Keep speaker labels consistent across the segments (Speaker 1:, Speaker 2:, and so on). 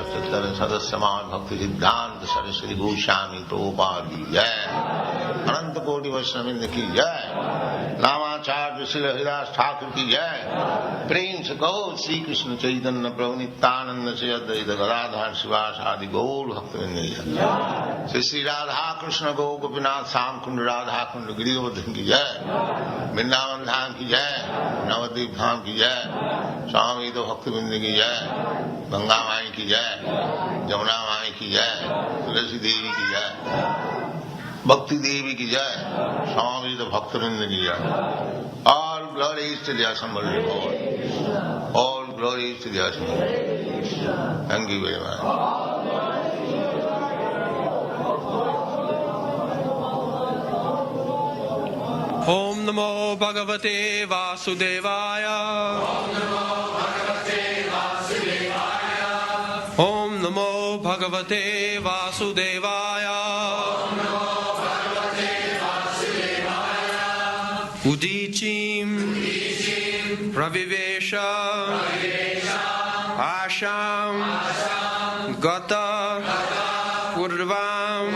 Speaker 1: Chaitanya Sadasyaman Bhaktivedanta Swami Prabhupada ki jai. Ananta Koti Vaishnavindra ki jai. Namacharya Srila Haridas Thakur ki jai. Prem se kaho Sri Krishna Chaitanya Prabhu Nityananda Sri Advaita Gadadhar Sivasadi Gaur Bhaktivinoda ki jai. Sri Radha Krishna Go Gopinath Sam Kund Radha Kund Giridhavan ki jai. Vrindavan Dham ki jai. Navadvip Dham ki jai. Swami Bhaktivinoda ki jai. Ganga Mai ki jai. Jamuna Mai ki jai. Tulasi Devi ki jai. Bhakti Devi ki jai. Swami Bhaktivinoda ki jai. All glories to the assembled Lord. All glories to the assembled Lord. Thank you very much.
Speaker 2: Om Namo Bhagavate Vasudevaya. Om Namo Bhagavate Vasudevaya. Udichim Pravivesha Asham Gata Purvam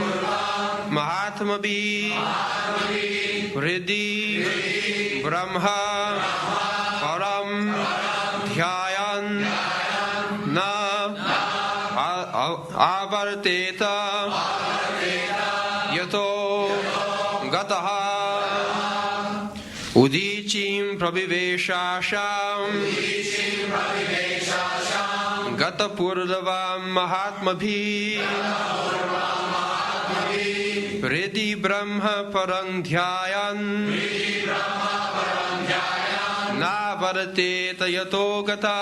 Speaker 2: Mahatmabi Riddhi Brahma Param Dhyayan Na Avarteta Yato Gataha Udichim Prabhiveshasham Gata Purdavam Mahatmabhi Riddhi Brahma Parandhyayan Navarteta Yato Gata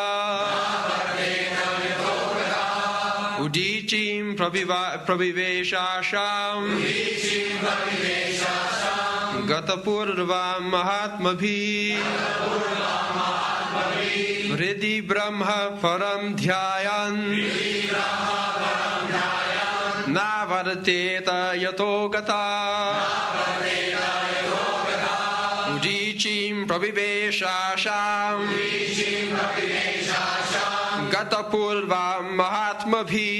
Speaker 2: Udichim Prabhiveshasham Gata Purdavam Mahatmabhi Riddhi Brahma Parandhyayan Navarteta Yato Gata Udichim Prabhiveshasham Gata Purvam Mahatmabhi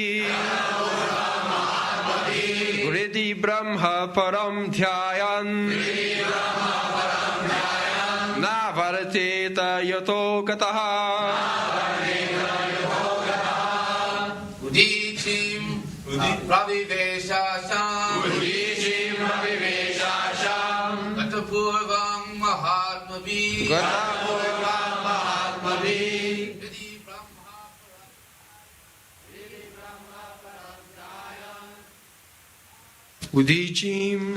Speaker 2: Riddhi Brahma Param Dhyayan Navarteta Yato Gataha
Speaker 3: Udichim Praviveshasham
Speaker 2: Udichim Praviveshasham
Speaker 3: Gata Purvam Mahatmabhi
Speaker 2: Gata Purvam Mahatmabhi Udichim,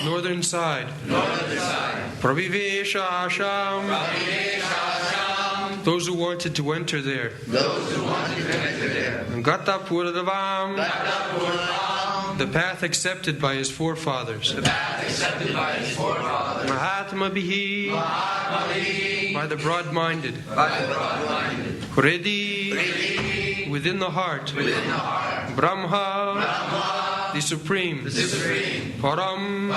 Speaker 2: northern side. Praviveshasham, those who wanted to enter there. Gata Puradavam, the path accepted by his forefathers. Mahatma Bihi, by the broad-minded. Hridhi, within the heart. Brahma, the Supreme. Param,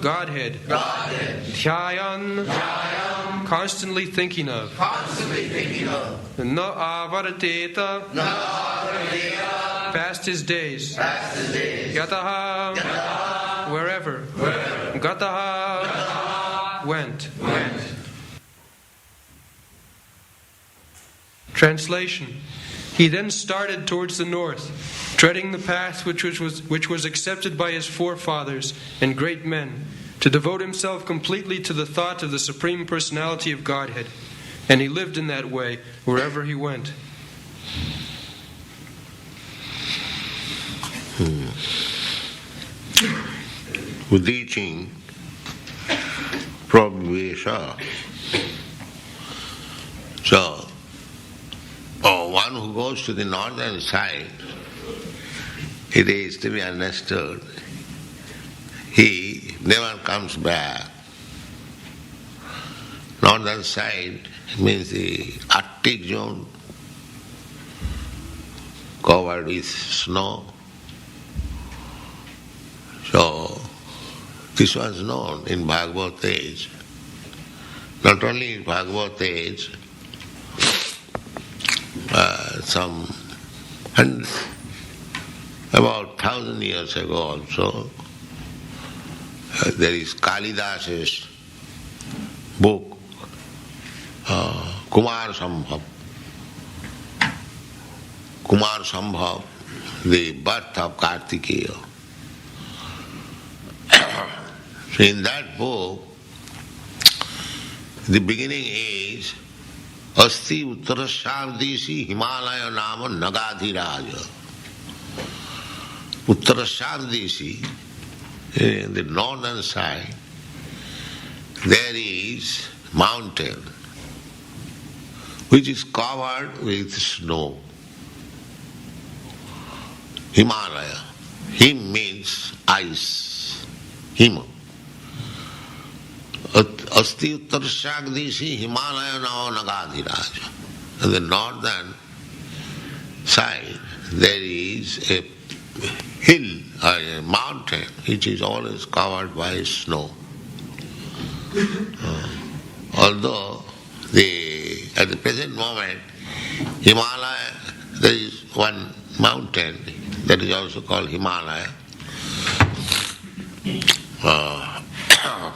Speaker 2: Godhead. Dhyayan, constantly thinking of. Na avarateta, past his days. Yataha, wherever. Gataha, went. Translation. He then started towards the north, treading the path which was accepted by his forefathers and great men, to devote himself completely to the thought of the Supreme Personality of Godhead. And he lived in that way wherever he went.
Speaker 1: Udichim Prabhivesha. So, one who goes to the northern side, it is to be understood, he never comes back. Northern side means the Arctic zone covered with snow. So, this was known in Bhagavad age. Not only in Bhagavad age, some And about 1,000 years ago also, there is Kalidas's book, Kumar Sambhav, the birth of Kartikeya. So in that book, the beginning is Asti Uttarasardesi Himalaya Nama Nagadhiraja. Uttarasardesi, in the northern side, there is mountain which is covered with snow. Himalaya. Him means ice. Hima. Asti Uttarasardesi Himalaya Nama Nagadhiraja. On the northern side there is a hill or a mountain which is always covered by snow. Although at the present moment Himalaya, there is one mountain that is also called Himalaya,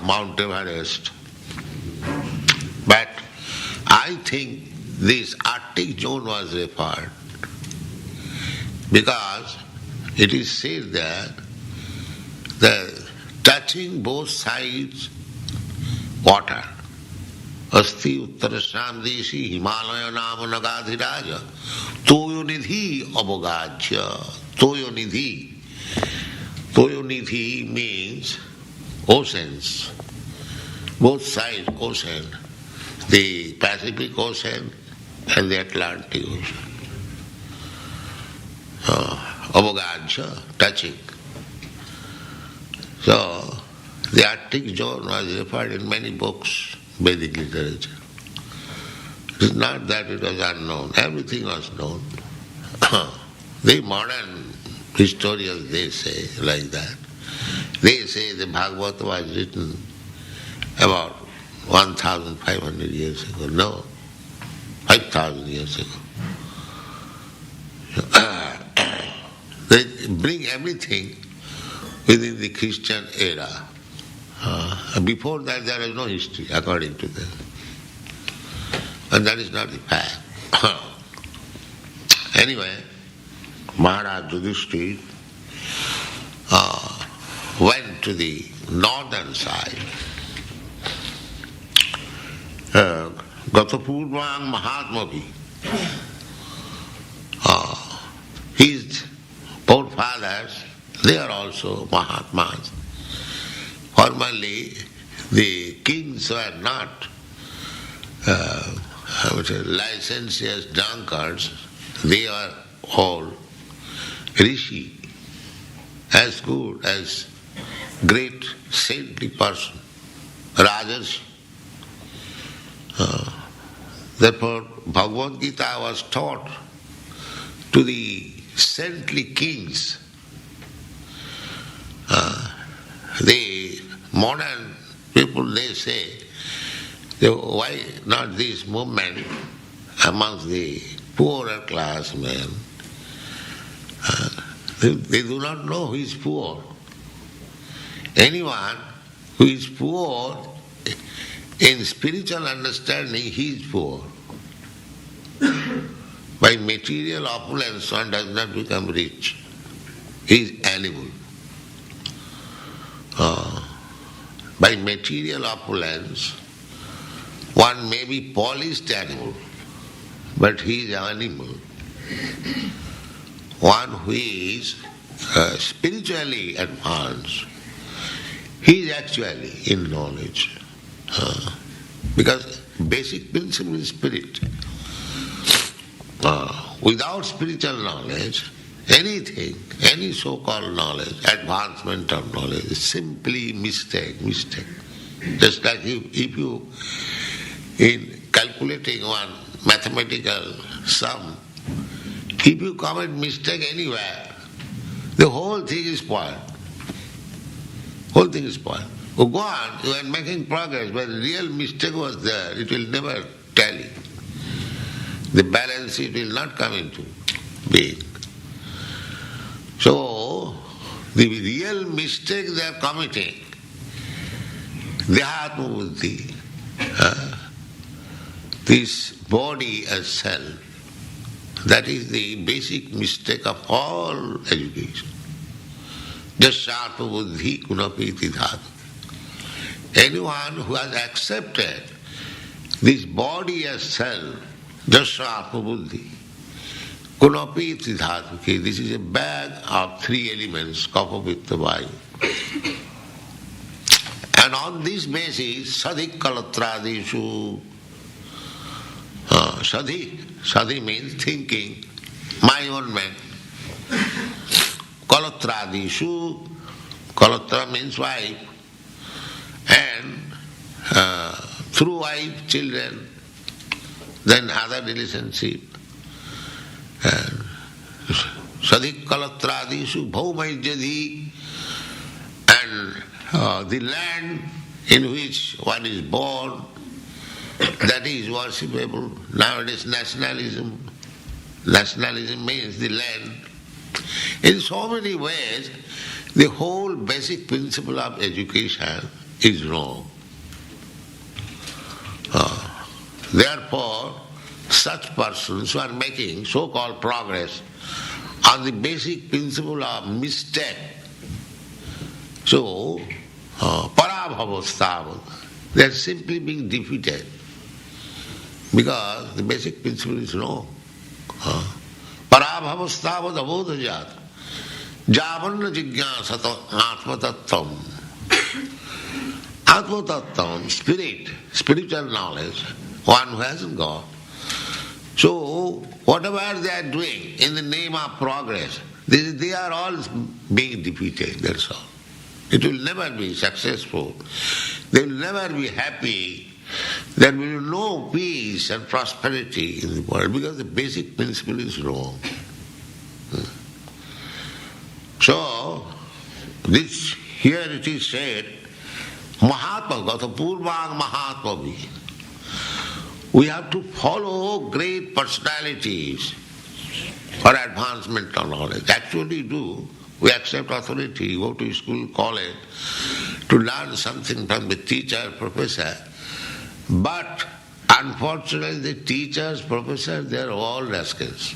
Speaker 1: Mount Everest. But I think this Arctic zone was referred because it is said that touching both sides water. Asti Uttarasandesi Himalaya Nama Nagadhiraja Toyonidhi Abhogajya. Toyonidhi. Toyonidhi means oceans. Both sides ocean. The Pacific Ocean and the Atlantic Ocean. Abhogajya, touching. So, the Arctic zone was referred in many books, Vedic literature. It is not that it was unknown, everything was known. The modern historians, they say like that. They say the Bhāgavatam was written about 1,500 years ago. No, 5,000 years ago. They bring everything within the Christian era. Before that there is no history according to them. And that is not the fact. Anyway, Maharaj Yudhishthira went to the northern side. Gatapurvang Mahatmavi. His forefathers, they are also Mahatmas. Formerly, the kings were not licentious drunkards, they are all rishi, as good as great saintly person, rajas. Therefore, Bhagavad Gita was taught to the saintly kings. The modern people, they say, why not this movement amongst the poorer class men? They do not know who is poor. Anyone who is poor in spiritual understanding, he is poor. By material opulence, one does not become rich. He is animal. By material opulence, one may be polished animal, but he is animal. One who is spiritually advanced, he is actually in knowledge. Because basic principle is spirit. Without spiritual knowledge, anything, any so-called knowledge, advancement of knowledge is simply mistake. Just like if you, in calculating one mathematical sum, if you commit mistake anywhere, the whole thing is spoiled. Whole thing is spoiled. Oh, go on, you are making progress, but the real mistake was there, it will never tally. The balance sheet will not come into being. So, the real mistake they are committing, Dehatma Buddhi, this body as self, that is the basic mistake of all education. Jasatma Buddhi Kunapiti Dhatu. Anyone who has accepted this body as self, Jasatma Buddhi, Kunapiti Dhatu, this is a bag of three elements, Kapha, Pitta, Vayu. And on this basis, Sadhi Kalatradishu, Sadhi means thinking, my own man. Kalatradishu, Kalatra means wife, and through wife, children, then other relationship. Sadhi Kalatradishu, Bhaumajyadhi, and the land in which one is born, that is worshipable. Nowadays nationalism means the land. In so many ways, the whole basic principle of education is wrong. Therefore, such persons who are making so-called progress on the basic principle of mistake, so parabhavastavad, they are simply being defeated because the basic principle is wrong. Parabhavastavad abodhajat javanna jigyasata atmatattvam. Atmatattvam, spiritual knowledge, one who hasn't got. So, whatever they are doing in the name of progress, they are all being defeated, that's all. It will never be successful. They will never be happy. There will be no peace and prosperity in the world because the basic principle is wrong. So, this here it is said, Mahatma, Gata Purvang Mahatma bhi. We have to follow great personalities for advancement of knowledge. Actually do. We accept authority, go to school, college, to learn something from the teacher, professor. But unfortunately the teachers, professors, they are all rascals.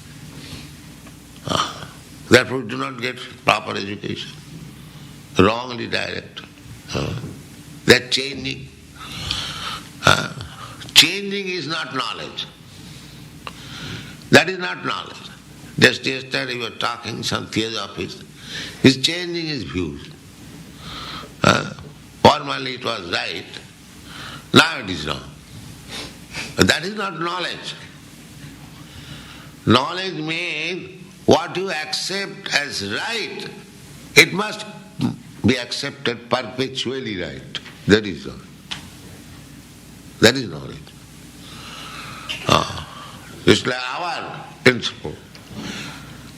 Speaker 1: Therefore we do not get proper education. Wrongly directed. They are changing. Changing is not knowledge. That is not knowledge. Just yesterday we were talking, some theosophist, he's changing his views. Formerly it was right, now it is wrong. That is not knowledge. Knowledge means what you accept as right, it must be accepted perpetually right. That is all. That is knowledge. It's like our principle.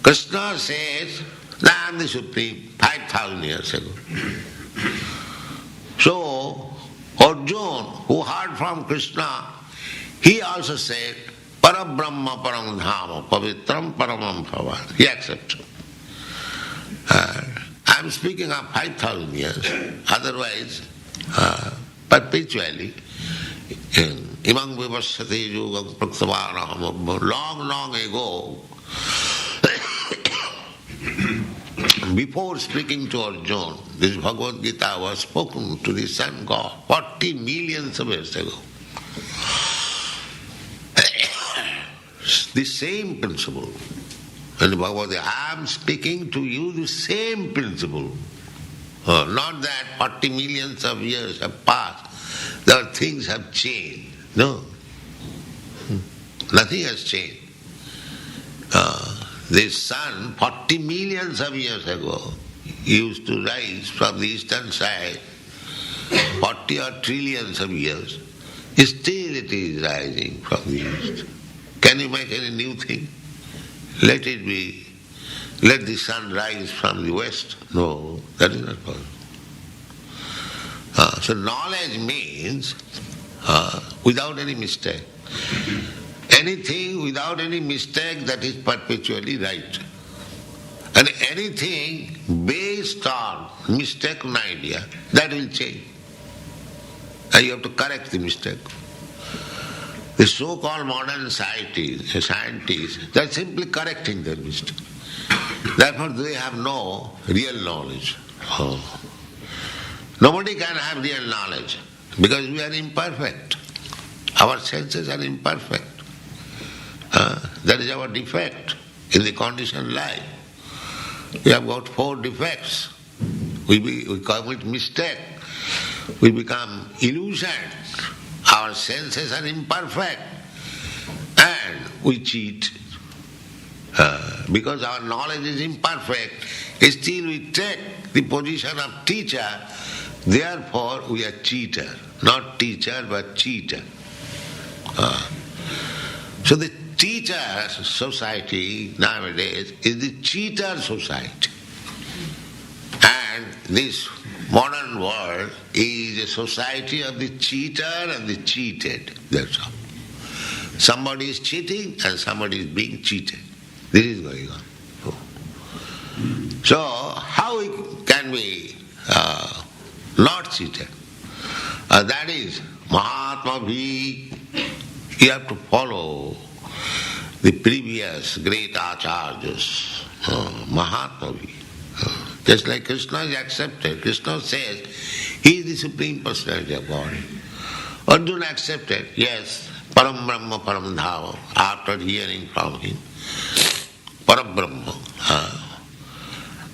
Speaker 1: Krishna says, I am the Supreme, 5,000 years ago. So, Arjuna, who heard from Krishna, he also said, Parabrahma param dhama, pavitram paramam bhavan. He accepted. I am speaking of 5,000 years, otherwise, perpetually, Imam Vivasati Yugam Praktavaraham, long ago, before speaking to Arjuna, this Bhagavad Gita was spoken to the sun god 40 millions of years ago. The same principle. And Bhagavad Gita, I am speaking to you the same principle. Not that 40 millions of years have passed, there things have changed. No. Nothing has changed. This sun, 40 millions of years ago, used to rise from the eastern side, 40 or trillions of years. Still it is rising from the east. Can you make any new thing? Let it be. Let the sun rise from the west. No, that is not possible. So knowledge means without any mistake. Anything without any mistake, that is perpetually right. And anything based on mistaken idea, that will change. And you have to correct the mistake. The so-called modern scientists, they are simply correcting their mistake. Therefore they have no real knowledge. Nobody can have real knowledge because we are imperfect. Our senses are imperfect. That is our defect in the conditioned life. We have got 4 defects. We commit mistake. We become illusion. Our senses are imperfect. And we cheat. Because our knowledge is imperfect, still we take the position of teacher. Therefore we are cheater. Not teacher but cheater. So the teacher society nowadays is the cheater society. And this modern world is a society of the cheater and the cheated. That's all. Somebody is cheating and somebody is being cheated. This is going on. So how can we not cheated? That is Mahatma Bhi. You have to follow the previous great acharyas, Mahatma Bhi. Just like Krishna is accepted. Krishna says he is the Supreme Personality of God. Arjuna accepted, yes, Param Brahma Param Dhava, after hearing from him. Param Brahma.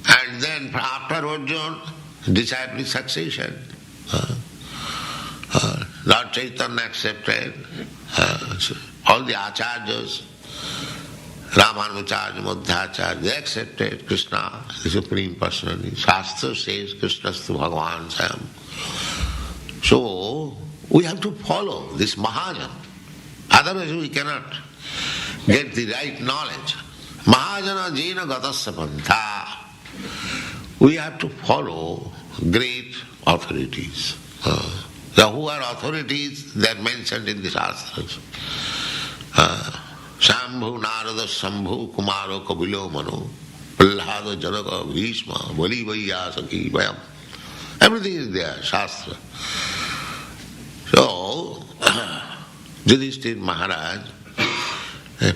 Speaker 1: And then after Arjuna, disciple succession. Lord Chaitanya accepted, all the acharyas, Ramanujacharya, Madhvacharya, they accepted Krishna, the Supreme Personality. Shastra says Krishnastu Bhagavan Swayam. So we have to follow this Mahajana. Otherwise we cannot get the right knowledge. Mahajana jena gatasya pantha. We have to follow great authorities. Who are authorities? They are mentioned in the Shastras. Shambhu, Narada, Shambhu, Kumaro, Kabilo, Manu, Prahlada, Janaka, Bhishma, Bali, Vaiyasaki, Vayam. Everything is there, Shastra. So, Yudhishthira Maharaj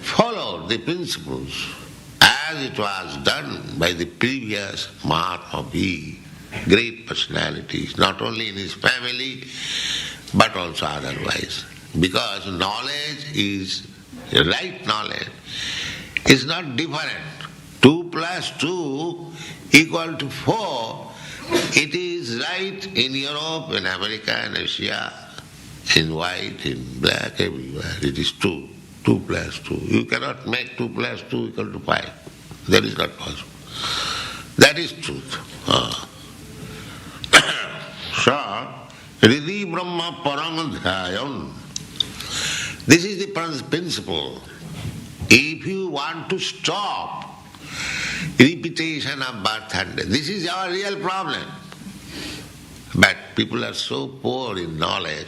Speaker 1: followed the principles as it was done by the previous Mahatma Bhi, great personalities, not only in his family, but also otherwise. Because knowledge is, right knowledge, is not different. 2 + 2 equal to 4. It is right in Europe, in America, in Asia, in white, in black, everywhere. It is 2. 2 + 2. You cannot make 2 + 2 equal to 5. That is not possible. That is truth. So, Riddhi Brahma Paramadhyayam. This is the principle. If you want to stop repetition of birth and death, this is our real problem. But people are so poor in knowledge,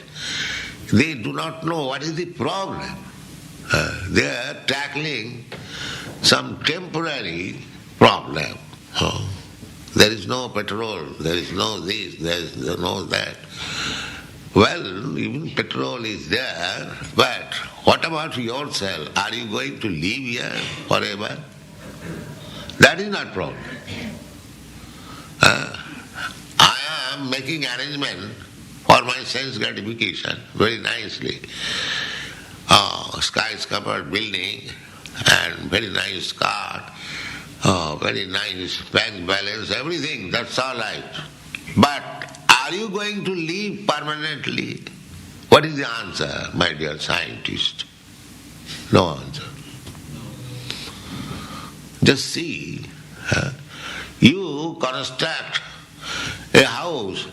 Speaker 1: they do not know what is the problem. They are tackling some temporary problem. There is no petrol, there is no this, there is no that. Well, even petrol is there, but what about yourself? Are you going to live here forever? That is not problem. I am making arrangement for my sense gratification very nicely. Skyscraper building and very nice car, very nice bank balance, everything, that's all right. But are you going to live permanently? What is the answer, my dear scientist? No answer. Just see, you construct a house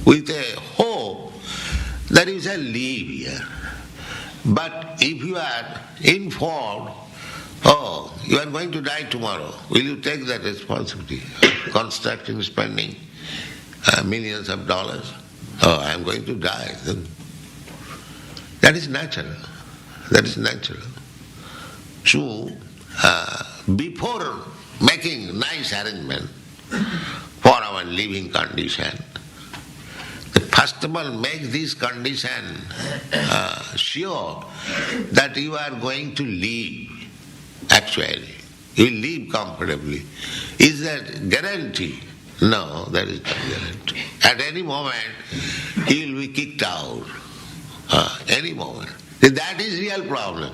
Speaker 1: with a hope that you shall live here. But if you are informed, oh, you are going to die tomorrow, will you take that responsibility? Constructing, spending millions of dollars. Oh, I am going to die. That is natural. That is natural. So, before making nice arrangement for our living condition. First of all, make this condition sure that you are going to live actually. You will live comfortably. Is that guarantee? No, that is not guarantee. At any moment, you will be kicked out. Any moment. That is real problem.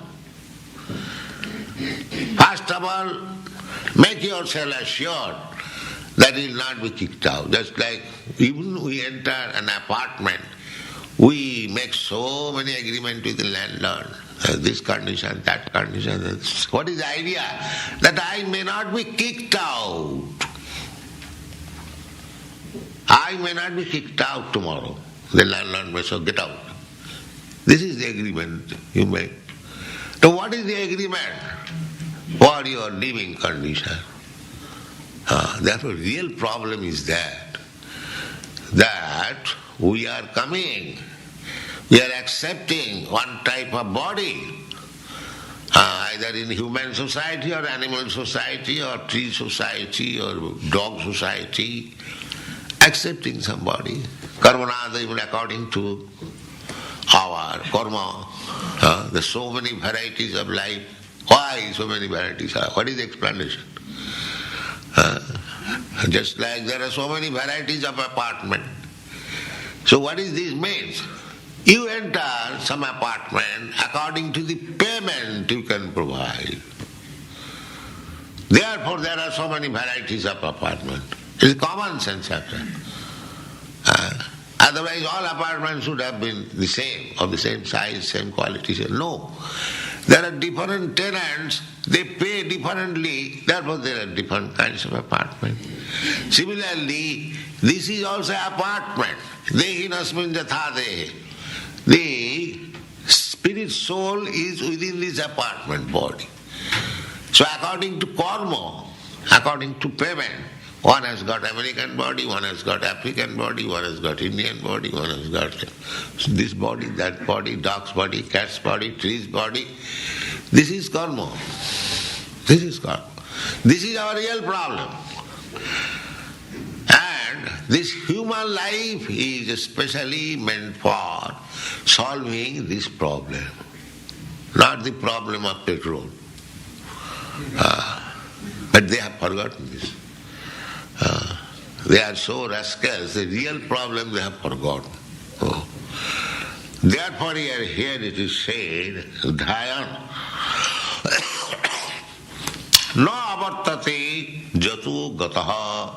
Speaker 1: First of all, make yourself assured that you will not be kicked out. Just like even we enter an apartment, we make so many agreements with the landlord. This condition, that condition. What is the idea? That I may not be kicked out. I may not be kicked out tomorrow. The landlord may say, get out. This is the agreement you make. So what is the agreement for your living condition? Therefore, real problem is that we are coming, we are accepting one type of body, either in human society or animal society or tree society or dog society, accepting somebody. Karmanada, even according to our karma, there's so many varieties of life. Why so many varieties? What is the explanation? Just like there are so many varieties of apartment. So what is this means? You enter some apartment according to the payment you can provide. Therefore there are so many varieties of apartment. It's common sense after. Otherwise all apartments should have been the same, of the same size, same quality. No. There are different tenants, they pay differently, therefore there are different kinds of apartment. Similarly, this is also apartment. Dehinasmin jathade. The spirit soul is within this apartment body. So according to karma, according to payment, one has got American body, one has got African body, one has got Indian body, one has got this body, that body, dog's body, cat's body, tree's body. This is karma. This is karma. This is our real problem. And this human life is especially meant for solving this problem, not the problem of petrol. But they have forgotten this. They are so rascals, the real problem they have forgotten. Therefore here it is said, Dhayan na avartate jatu gataha.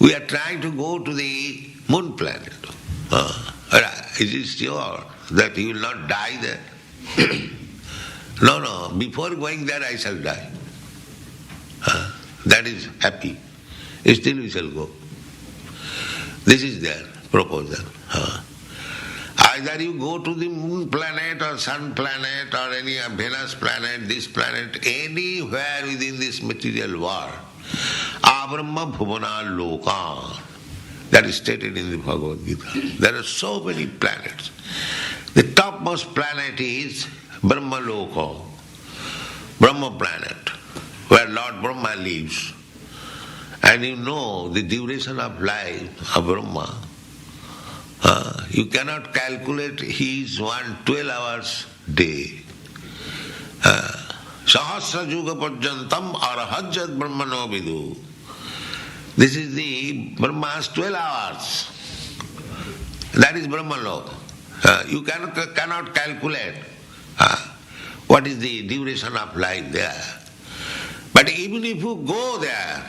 Speaker 1: We are trying to go to the moon planet. Is it sure that you will not die there? No, before going there I shall die. That is happy. Still we shall go. This is their proposal. Either you go to the moon planet or sun planet or any Venus planet, this planet, anywhere within this material world. Abrahma bhuvana loka. That is stated in the Bhagavad Gita. There are so many planets. The topmost planet is Brahma Loka, Brahma planet, where Lord Brahma lives. And you know the duration of life of Brahma. You cannot calculate his 12 hours day. Sahasra juga pajyantam arahajjat brahmano vidu. This is the Brahma's 12 hours. That is Brahmalok. You cannot calculate what is the duration of life there. But even if you go there,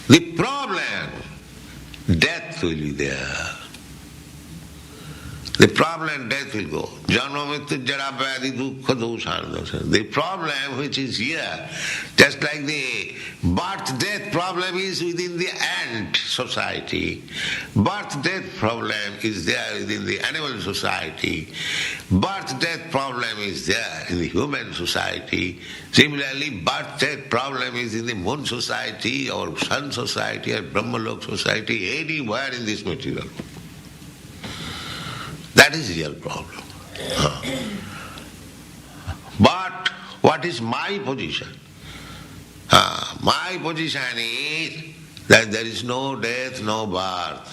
Speaker 1: the problem, death will be there. The problem, death will go. Janma mrityu jara vyadhi dukkha dosha. The problem which is here, just like the birth-death problem is within the ant society, birth-death problem is there within the animal society, birth-death problem is there in the human society. Similarly, birth-death problem is in the moon society or sun society or Brahmalok society, anywhere in this material. That is real problem. But what is my position? my position is that there is no death, no birth.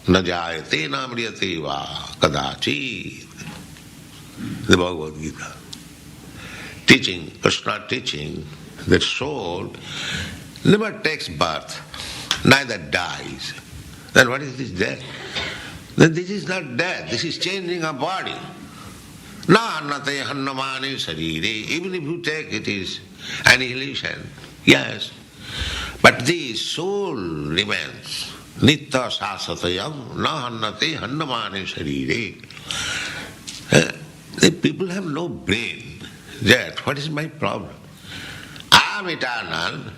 Speaker 1: Na jayate na mriyate va kadachit. The Bhagavad Gita. Teaching, Krishna teaching, that soul never takes birth, neither dies. Then what is this death? Then this is not death, this is changing a body. Na annate hannamane sarire. Even if you take it is annihilation, yes. But the soul remains. Nitya sasatayam na hannate hannamane sarire. The people have no brain. That what is my problem? I am eternal.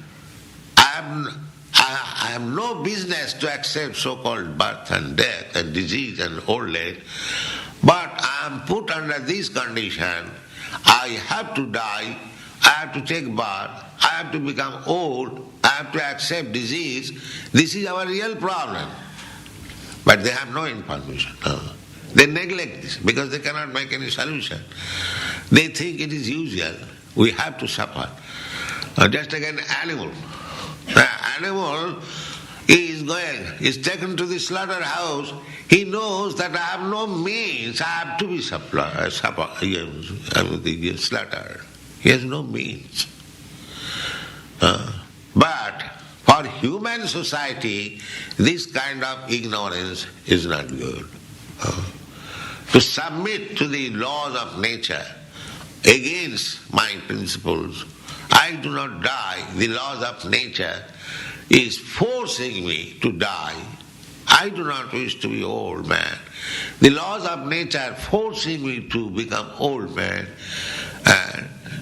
Speaker 1: I have no business to accept so-called birth and death and disease and old age. But I am put under this condition. I have to die. I have to take birth. I have to become old. I have to accept disease. This is our real problem. But they have no information. They neglect this because they cannot make any solution. They think it is usual. We have to suffer. Just like an animal. The animal is taken to the slaughterhouse. He knows that I have no means. I have to be slaughtered. He has no means. But for human society, this kind of ignorance is not good. To submit to the laws of nature against my principles, I do not die. The laws of nature is forcing me to die. I do not wish to be old man. The laws of nature forcing me to become old man.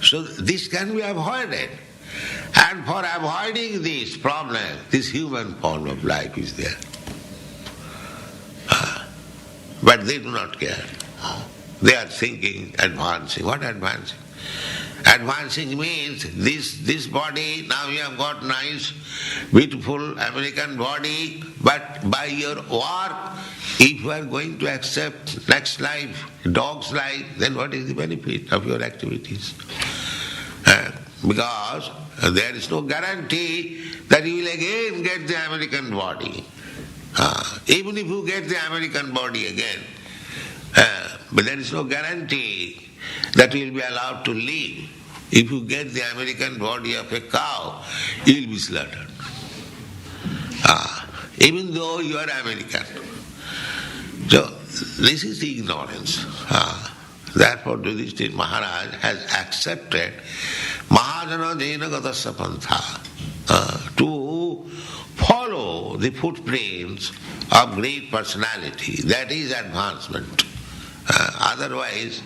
Speaker 1: So this can be avoided. And for avoiding this problem, this human form of life is there. But they do not care. They are thinking, advancing. What advancing? Advancing means this body, now you have got nice, beautiful American body, but by your work, if you are going to accept next life, dog's life, then what is the benefit of your activities? Because there is no guarantee that you will again get the American body. Even if you get the American body again, but there is no guarantee that you will be allowed to live. If you get the American body of a cow, you will be slaughtered. Even though you are American. So, this is the ignorance. Therefore, Yudhishthira Maharaj has accepted Mahajana Jena Gatasya Pantha to follow the footprints of great personality. That is advancement. Otherwise,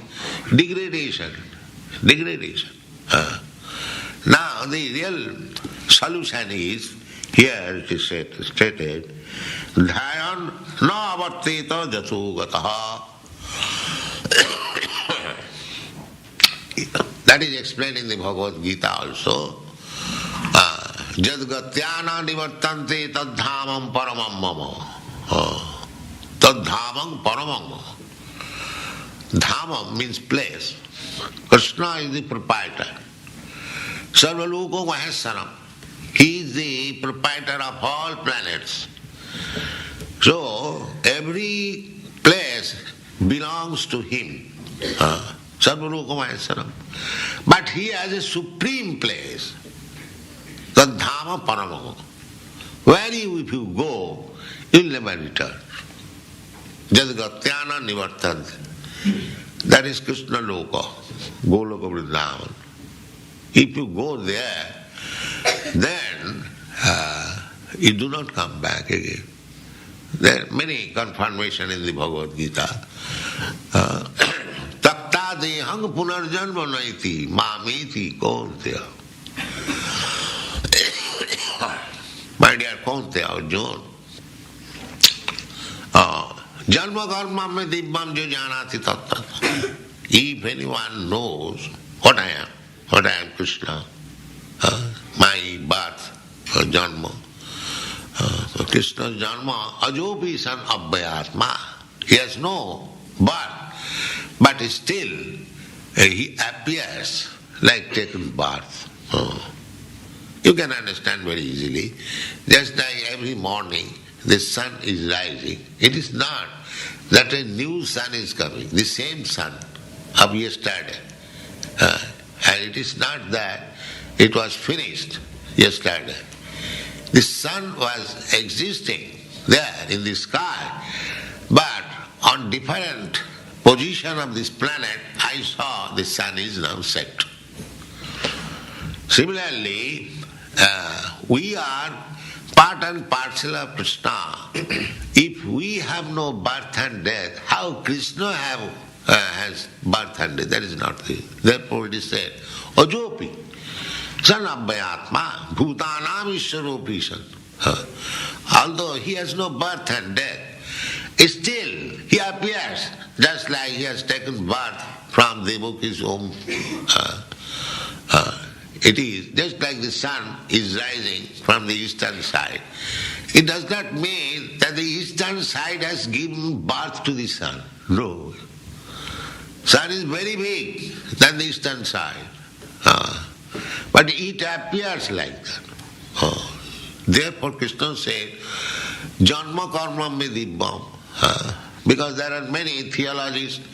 Speaker 1: degradation. Now, the real solution is, here it is stated, Dhayan na avarteta jato gataha. That is explained in the Bhagavad Gita also. Jadgatyana nivartante tadhamam paramam mama. Tadhamam paramam mama. Dhamam means place. Krishna is the proprietor. Sarvaloko Maheswaram. He is the proprietor of all planets. So, every place belongs to him. Sarvaloko Maheswaram. But he has a supreme place. Tadhama Paramam. Where if you go, you will never return. Jadgatyana nivartante. That is Krishna Loka, Goloka Vrindavan. If you go there, then you do not come back again. There are many confirmations in the Bhagavad Gita. Takta dehang punarjanma naiti mamiti konteya. My dear Konteya, Arjuna, Janma karma me dibbam jo janati tattva. If anyone knows what I am Krishna, my birth, janma, Krishna's janma, ajopi san abhyatma. He has no birth, but still he appears like taken birth. You can understand very easily. Just like every morning the sun is rising, it is not that a new sun is coming, the same sun of yesterday. And it is not that it was finished yesterday. The sun was existing there in the sky, but on different position of this planet, I saw the sun is now set. Similarly, we are part and parcel of Krishna. If we have no birth and death, how Krishna has birth and death? That is not the. Therefore it is said, Ajopi, san abhyatma, bhutanam ishwaropi san. Although he has no birth and death, still he appears just like he has taken birth from Devaki's womb. It is just like the sun is rising from the eastern side. It does not mean that the eastern side has given birth to the sun. No. Sun is very big than the eastern side. But it appears like that. Therefore Krishna said, Janma karma me dibbam. Because there are many theologists,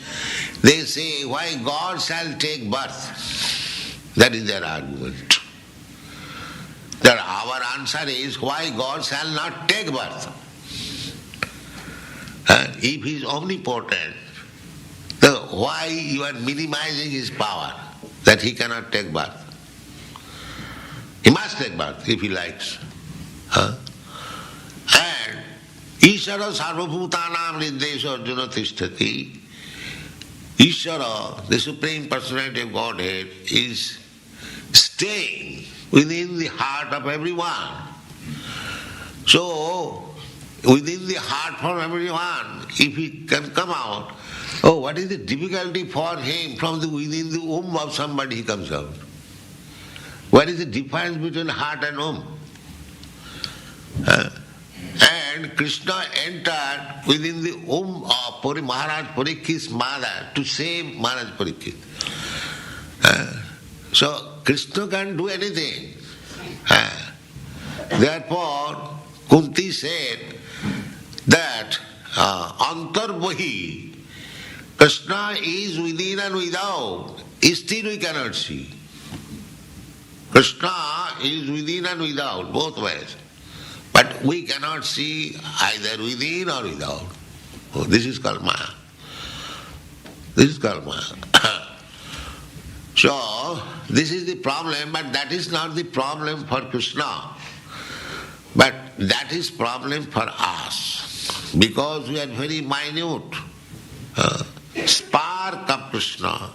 Speaker 1: they say, why God shall take birth? That is their argument. That our answer is, why God shall not take birth? If he is omnipotent, then why you are minimizing his power, that he cannot take birth? He must take birth if he likes. And Ishara sarvabhutanam nirdesha arjuna tishtati. Ishara, the Supreme Personality of Godhead, is staying within the heart of everyone. So, within the heart of everyone, if he can come out, what is the difficulty for him from within the womb of somebody he comes out? What is the difference between heart and womb? And Krishna entered within the womb of Maharaj Parikshit's mother to save Maharaj Parikshit. So Krishna can do anything. Therefore, Kunti said that Antarvahi, Krishna is within and without, still we cannot see. Krishna is within and without, both ways. But we cannot see either within or without. This is called Maya. This is called Maya. So, this is the problem, but that is not the problem for Krishna. But that is problem for us. Because we are very minute. Spark of Krishna.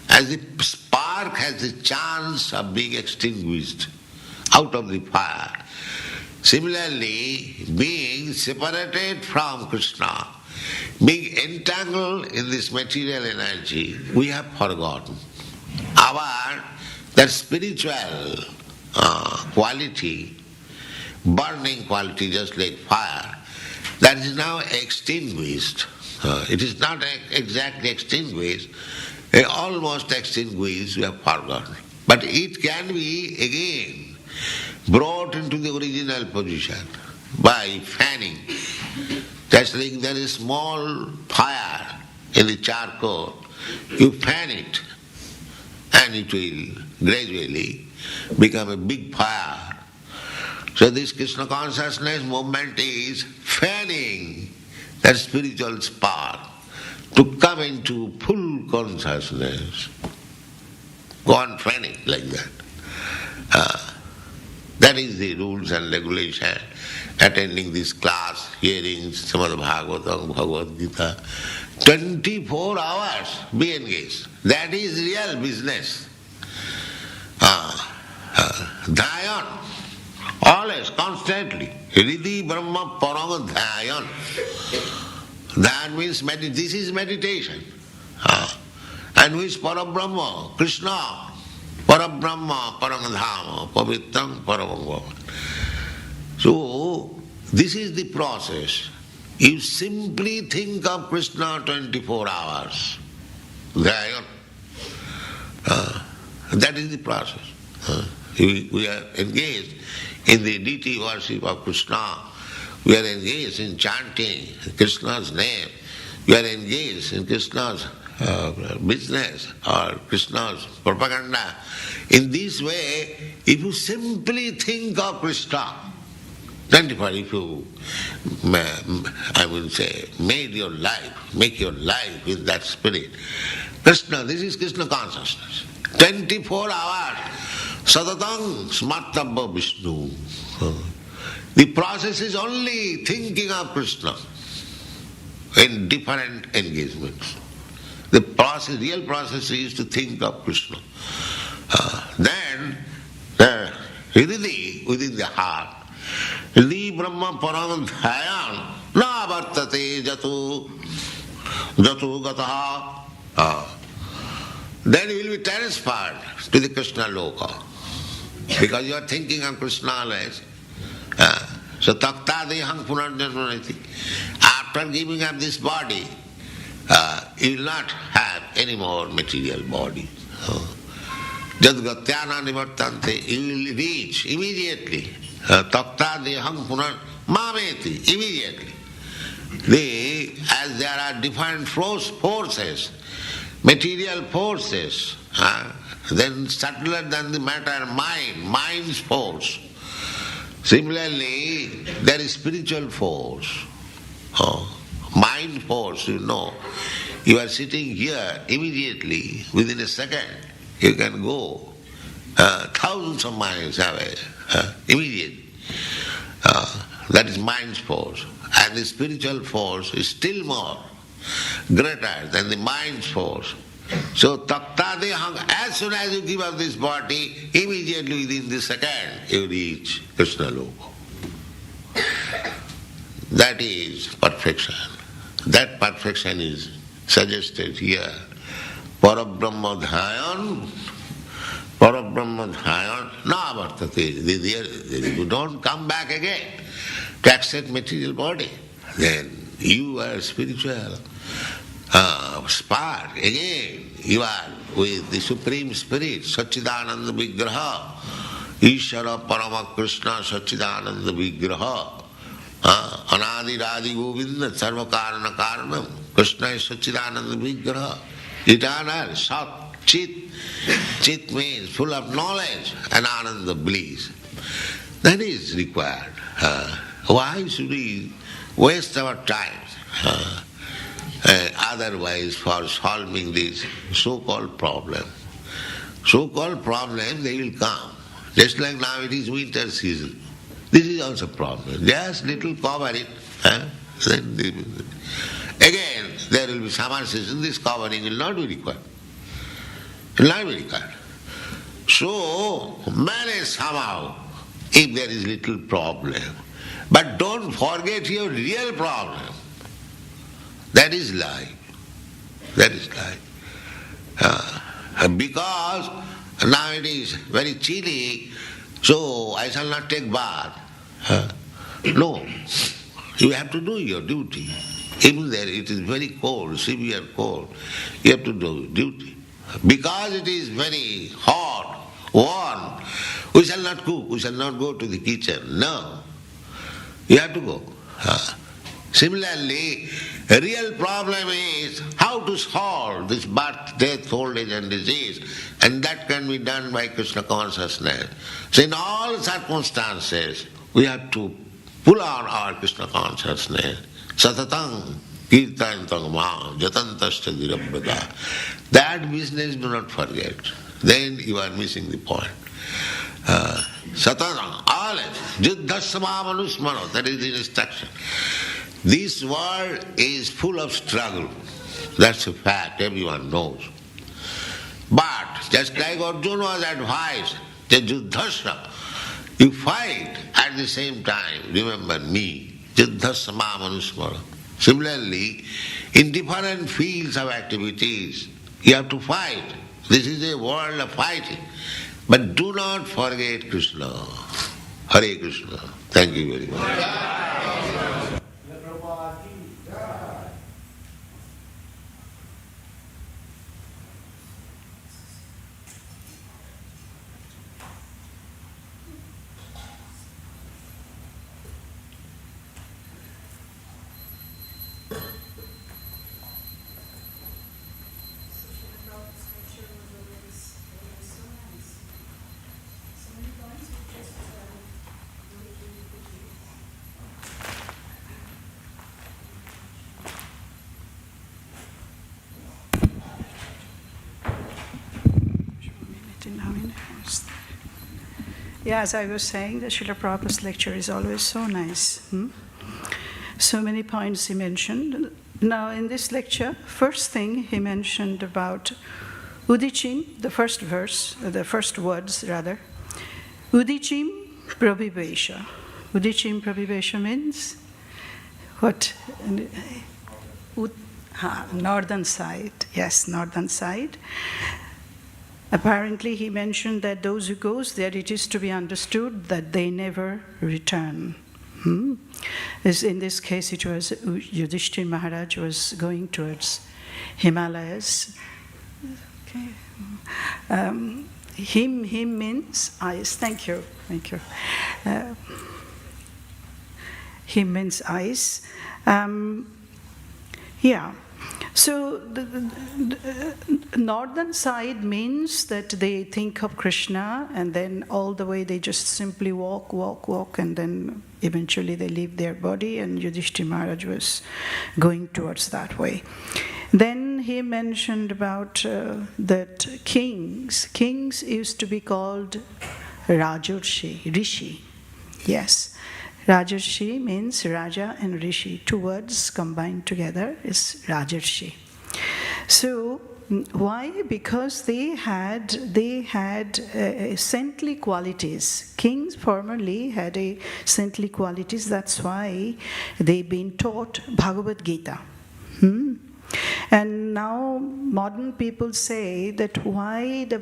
Speaker 1: As the spark has the chance of being extinguished out of the fire. Similarly, being separated from Krishna, being entangled in this material energy, we have forgotten. That spiritual quality, burning quality just like fire, that is now extinguished. It is not exactly extinguished, almost extinguished, we have forgotten. But it can be again brought into the original position by fanning. Just like there is small fire in the charcoal, you fan it and it will gradually become a big fire. So this Krishna consciousness movement is fanning that spiritual spark to come into full consciousness. Go on fanning like that. That is the rules and regulation. Attending this class, hearing Śrimad Bhāgavatam, Bhagavad Gita, 24 hours be engaged. That is real business. Dhyayan, always, constantly. Hridi Brahma Parama Dhyayan. That means this is meditation. And who is Parabrahma? Krishna. Parabrahma, Paramadhama, Pavitram, Paramangava. So, this is the process. You simply think of Krishna 24 hours. That is the process. We are engaged in the deity worship of Krishna. We are engaged in chanting Krishna's name. We are engaged in Krishna's business or Krishna's propaganda. In this way, if you simply think of Krishna, 24, if you, I would say, make your life with that spirit. Krishna, this is Krishna consciousness. 24 hours, satatang smartabha Vishnu. The process is only thinking of Krishna in different engagements. The process, real process is to think of Krishna. Then, Hridhi, within the heart, Hridhi Brahma Param Dhyayan Na Vartate Jatu Gataha. Then you will be transferred to the Krishna Loka. Because you are thinking of Krishna always. So Takta Dehang Punarjanmanati. After giving up this body, you will not have any more material body. Jadgatyana nivartante, you will reach immediately. Takta dehang punar mameti, immediately. As there are different forces, material forces, then subtler than the matter, mind's force. Similarly, there is spiritual force. Mind force, you know. You are sitting here, immediately, within a second, you can go thousands of miles away, immediately. That is mind's force. And the spiritual force is still more greater than the mind's force. So, taktadehang, as soon as you give up this body, immediately within the second, you reach Krishna Loka. That is perfection. That perfection is suggested here. Parabrahma dhyayan, na vartate. You don't come back again to accept material body. Then you are spiritual spark. Again, you are with the Supreme Spirit, Satchidananda Vigraha, Ishara Parama Krishna Satchidananda Vigraha. Anadi Radhi Govinda Sarva Karana Karanam. Krishna is Satchidananda Vigraha. Eternal, Sat, Chit. Chit means full of knowledge and Ananda bliss. That is required. Why should we waste our time otherwise for solving this so-called problem? So-called problem, they will come. Just like now it is winter season. This is also a problem. Just little cover it. Again, there will be summer season, this covering will not be required. It will not be required. So, manage somehow if there is little problem. But don't forget your real problem. That is life. That is life. Because now it is very chilly, so I shall not take bath. No. You have to do your duty. Even there it is very cold, severe cold. You have to do duty. Because it is very hot, warm, we shall not cook, we shall not go to the kitchen. No. You have to go. Similarly, a real problem is how to solve this birth, death, old age and disease. And that can be done by Krishna consciousness. So in all circumstances, we have to pull on our Krishna consciousness. Satatang kirtantang ma jatantascha dirabhata. That business do not forget. Then you are missing the point. Satatang, always, juddhasama manusmano, that is the instruction. This world is full of struggle. That's a fact, everyone knows. But, just like Arjuna was advised, the juddhasya, you fight at the same time, remember me, juddhasama manusmara. Similarly, in different fields of activities, you have to fight. This is a world of fighting. But do not forget Krishna. Hare Krishna. Thank you very much.
Speaker 4: Yeah, as I was saying, the Srila Prabhupada's lecture is always so nice. So many points he mentioned. Now, in this lecture, first thing he mentioned about Udicim, the first verse, the first words rather. Udicim Prabhivesha. Udicim Prabhivesha means what? Northern side. Yes, northern side. Apparently, he mentioned that those who goes there, it is to be understood that they never return. As in this case, it was Yudhishthira Maharaj was going towards Himalayas. Okay. Him means eyes. Thank you. Him means eyes. Yeah. So the northern side means that they think of Krishna and then all the way they just simply walk, and then eventually they leave their body, and Yudhishthira Maharaj was going towards that way. Then he mentioned about that kings used to be called Rajarshi, Rishi. Yes. Rajarshi means Raja and Rishi. Two words combined together is Rajarshi. So why? Because they had saintly qualities. Kings formerly had saintly qualities. That's why they've been taught Bhagavad Gita. And now modern people say that why the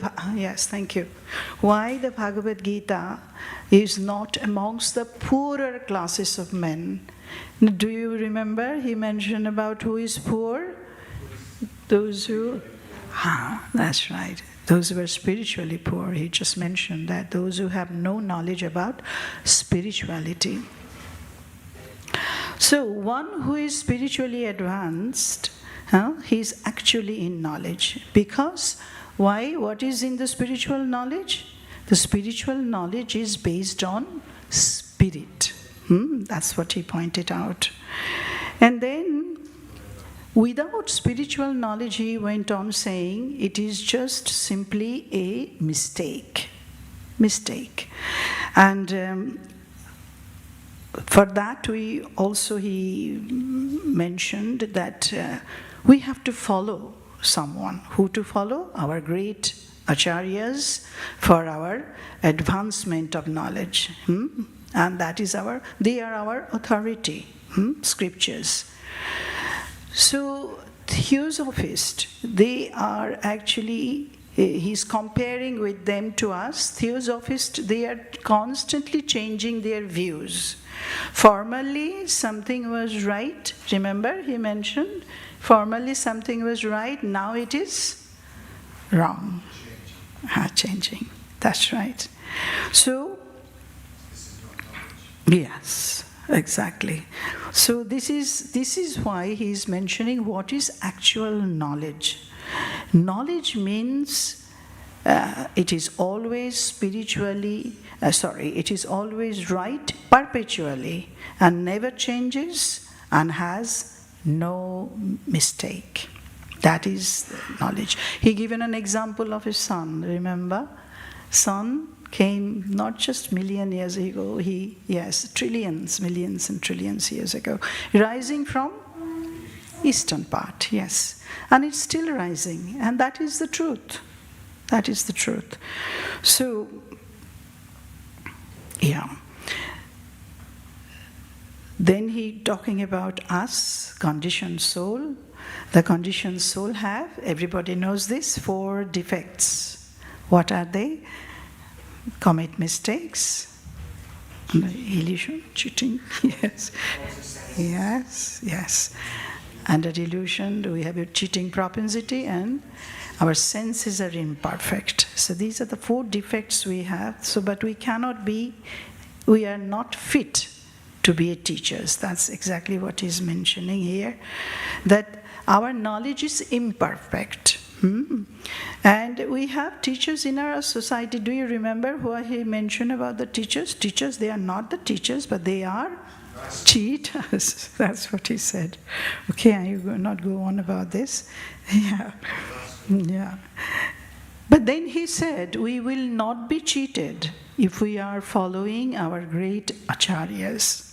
Speaker 4: Bhagavad Gita is not amongst the poorer classes of men. Do you remember he mentioned about who is poor? Those who, that's right. Those who are spiritually poor. He just mentioned that those who have no knowledge about spirituality. So one who is spiritually advanced, he's actually in knowledge. Because why? What is in the spiritual knowledge? The spiritual knowledge is based on spirit. That's what he pointed out. And then, without spiritual knowledge, he went on saying, it is just simply a mistake. And for that, he mentioned that we have to follow someone. Who to follow? Our great acharyas for our advancement of knowledge. And that is they are our authority, scriptures. So, Theosophists, they are actually, he's comparing with them to us. Theosophists, they are constantly changing their views. Formerly, something was right. Remember, he mentioned, formerly something was right, now it is wrong. Changing. That's right. So, yes, exactly. So this is why he is mentioning what is actual knowledge. Knowledge means it is always spiritually, it is always right perpetually and never changes and has no mistake. That is knowledge. He given an example of his sun, remember? Sun came not just million years ago, millions and trillions years ago, rising from eastern part, yes. And it's still rising, and that is the truth. That is the truth. So, yeah. Then he talking about us, conditioned soul. The conditioned soul have, everybody knows this, 4 defects. What are they? Commit mistakes, illusion, cheating, yes. Under delusion, we have a cheating propensity and our senses are imperfect. So these are the 4 defects we have. So, but we are not fit to be teachers. That's exactly what he's mentioning here. That our knowledge is imperfect. And we have teachers in our society. Do you remember what he mentioned about the teachers? Teachers, they are not the teachers, but they are cheaters. That's what he said. Okay, I will not go on about this. Yeah. But then he said, we will not be cheated if we are following our great acharyas.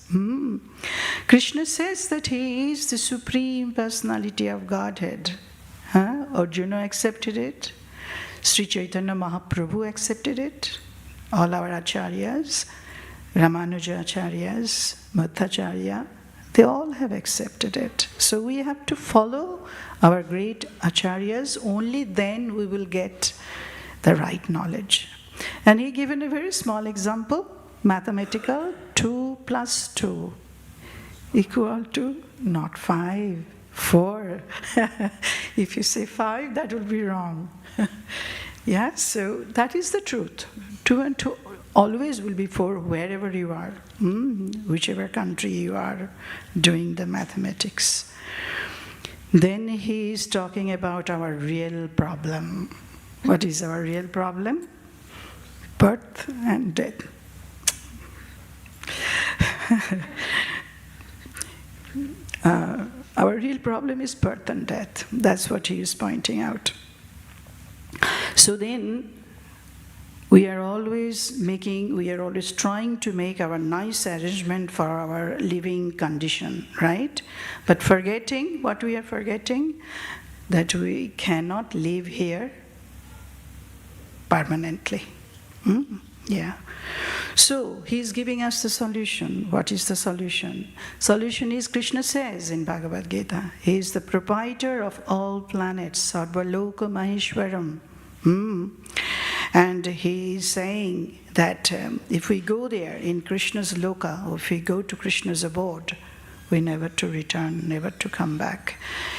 Speaker 4: Krishna says that he is the Supreme Personality of Godhead. Arjuna accepted it. Sri Chaitanya Mahaprabhu accepted it. All our acharyas, Ramanuja acharyas, Madhacharya, they all have accepted it. So we have to follow our great acharyas, only then we will get the right knowledge. And he given a very small example, mathematical, 2 plus 2 equal to not 5, 4. If you say 5, that will be wrong. Yeah, so that is the truth. 2 and 2 always will be 4 wherever you are, whichever country you are doing the mathematics. Then he is talking about our real problem. What is our real problem? Birth and death. Our real problem is birth and death. That's what he is pointing out. So then, we are always trying to make our nice arrangement for our living condition, right? But forgetting, what we are forgetting? That we cannot live here permanently. Yeah. So, he is giving us the solution. What is the solution? Solution is, Krishna says in Bhagavad Gita, he is the proprietor of all planets, Sarvaloka Maheshwaram. And he is saying that if we go there in Krishna's loka, or if we go to Krishna's abode, we never to return, never to come back.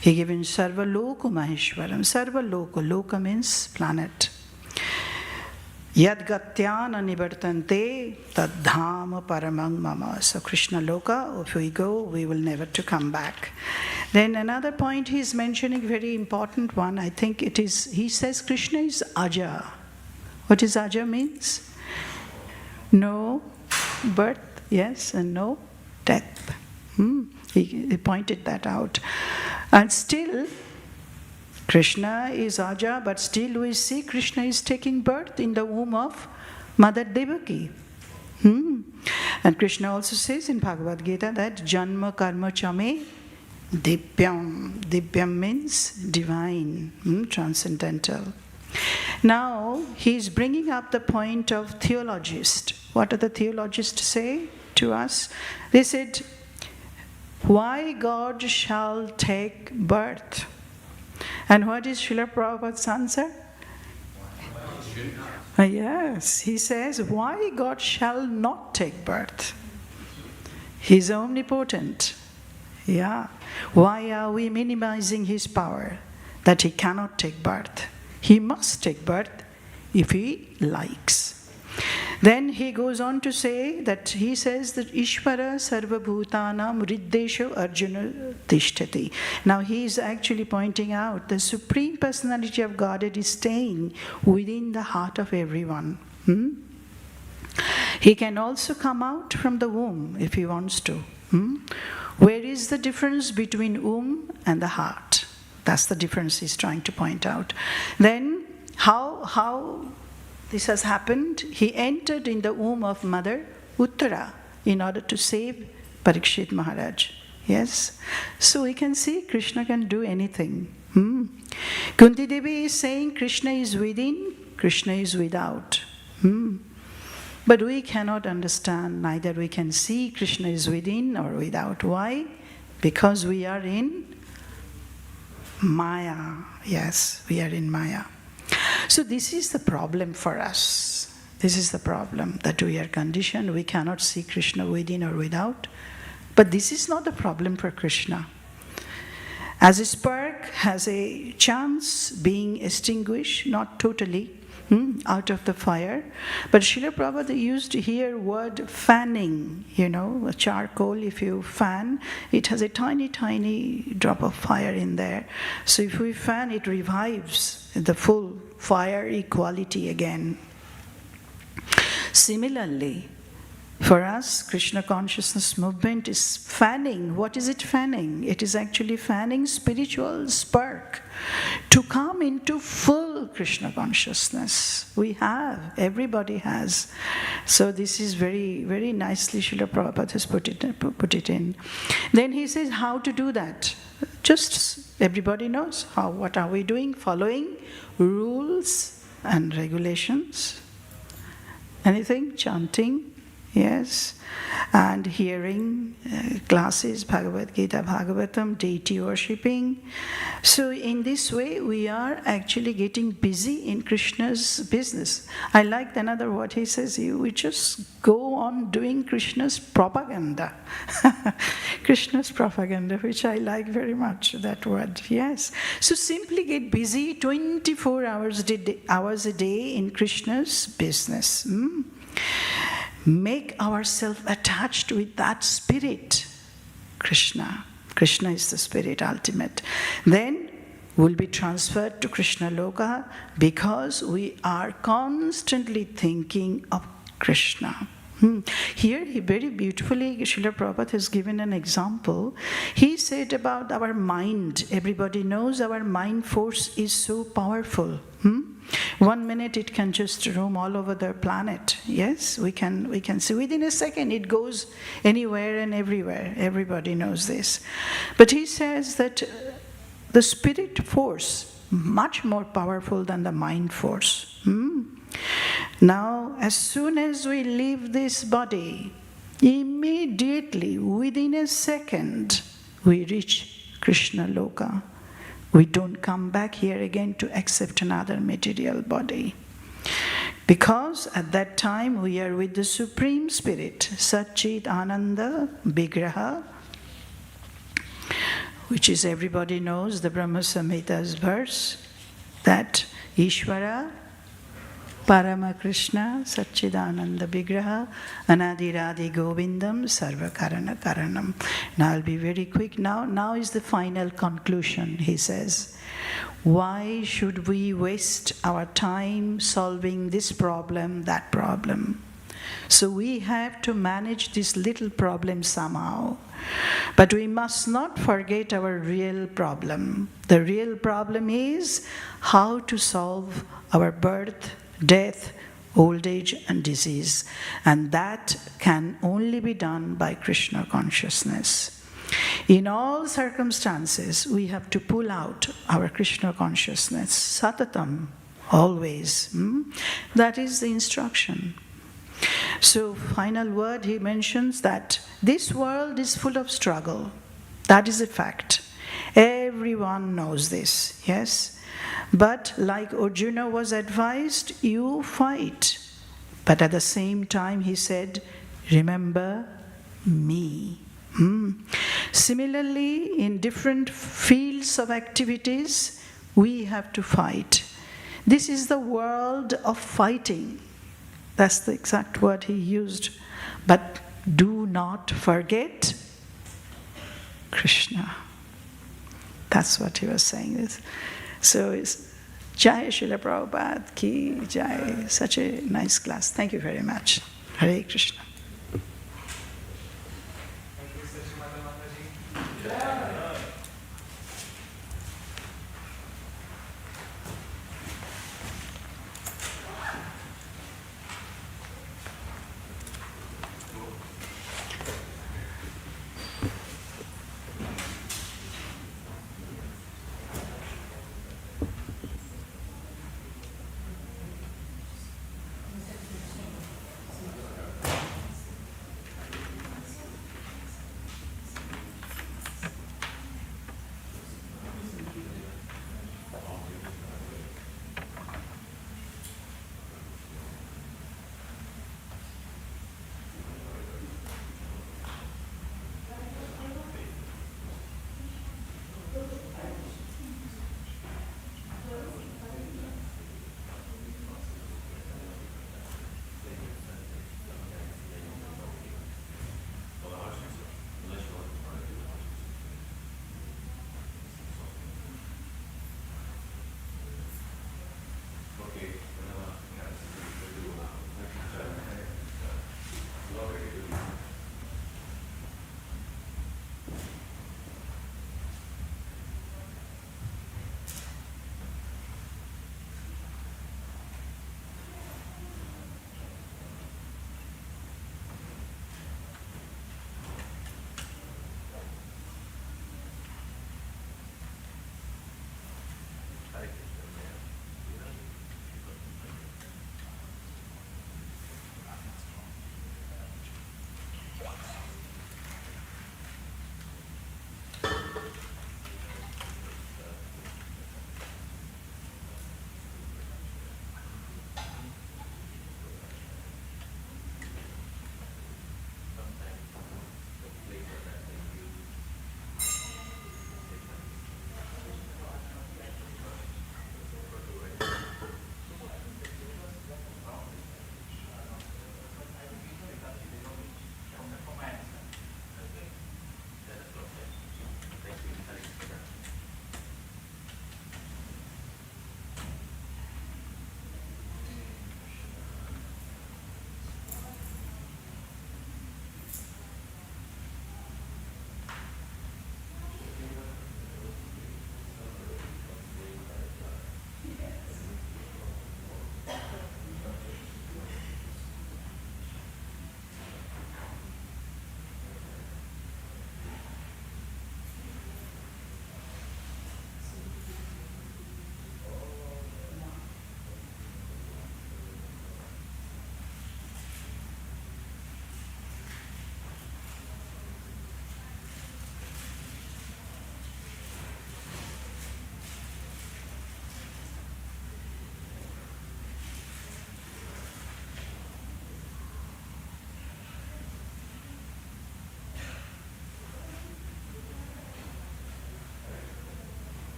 Speaker 4: He given Sarvaloka Maheshwaram. Sarvaloka, loka means planet. Yadgatyana nivartante tadhama paramang mama. So Krishna loka, if we go, we will never to come back. Then another point he is mentioning, very important one, I think it is, he says Krishna is Aja. What is Aja means? No birth, yes, and no death. He pointed that out. And still, Krishna is Aja, but still we see Krishna is taking birth in the womb of Mother Devaki. And Krishna also says in Bhagavad Gita that Janma Karma Chame Divyam. Divyam means divine, transcendental. Now, he is bringing up the point of theologists. What do the theologists say to us? They said, why God shall take birth? And what is Srila Prabhupada's answer? Yes, he says, why God shall not take birth? He is omnipotent. Yeah. Why are we minimizing his power? That he cannot take birth. He must take birth if he likes. Then he goes on to say that he says that Ishvara Sarva Bhutanam Riddesho Arjuna Tishtati. Now he is actually pointing out the Supreme Personality of Godhead is staying within the heart of everyone. He can also come out from the womb if he wants to. Where is the difference between womb and the heart? That's the difference he's trying to point out. Then how this has happened? He entered in the womb of Mother Uttara in order to save Parikshit Maharaj. Yes? So we can see Krishna can do anything. Kunti Devi is saying Krishna is within, Krishna is without. But we cannot understand, neither we can see Krishna is within or without. Why? Because we are in Maya. Yes, we are in Maya. So this is the problem for us. This is the problem, that we are conditioned. We cannot see Krishna within or without. But this is not the problem for Krishna. As a spark has a chance being extinguished, not totally, out of the fire. But Srila Prabhupada used here word fanning, a charcoal, if you fan, it has a tiny, tiny drop of fire in there. So if we fan, it revives the full fire equality again. Similarly, For us, Krishna consciousness movement is fanning. What is it fanning? It is actually fanning spiritual spark to come into full Krishna consciousness. We have, everybody has. So this is very, very nicely Srila Prabhupada has put it in. Then he says how to do that. Just everybody knows how. What are we doing? Following rules and regulations. Anything? Chanting. Yes, and hearing classes, Bhagavad Gita, Bhagavatam, deity worshipping. So in this way, we are actually getting busy in Krishna's business. I like another word he says, we just go on doing Krishna's propaganda. Krishna's propaganda, which I like very much, that word, yes. So simply get busy 24 hours a day in Krishna's business. Make ourselves attached with that spirit, Krishna. Krishna is the spirit ultimate. Then we'll be transferred to Krishna Loka because we are constantly thinking of Krishna. Here, he very beautifully, Srila Prabhupada has given an example. He said about our mind. Everybody knows our mind force is so powerful. 1 minute it can just roam all over the planet. Yes, we can see within a second it goes anywhere and everywhere. Everybody knows this. But he says that the spirit force much more powerful than the mind force. Now, as soon as we leave this body, immediately, within a second, we reach Krishna Loka. We don't come back here again to accept another material body. Because at that time we are with the Supreme Spirit, Satchit Ananda Vigraha, which is, everybody knows, the Brahma Samhita's verse, that Ishvara, Parama Krishna, Satchidananda Vigraha, Anadiradi Govindam, Sarva Karana Karanam. Now I'll be very quick now. Now is the final conclusion, he says. Why should we waste our time solving this problem, that problem? So we have to manage this little problem somehow. But we must not forget our real problem. The real problem is how to solve our birth, death, old age and disease. And that can only be done by Krishna consciousness. In all circumstances, we have to pull out our Krishna consciousness, satatam, always. That is the instruction. So, final word, he mentions that this world is full of struggle. That is a fact. Everyone knows this, yes? But like Arjuna was advised, you fight. But at the same time, he said, remember me. Similarly, in different fields of activities, we have to fight. This is the world of fighting. That's the exact word he used. But do not forget Krishna. That's what he was saying. So it's Jai Srila Prabhupada Ki Jai. Such a nice class. Thank you very much. Hare Krishna.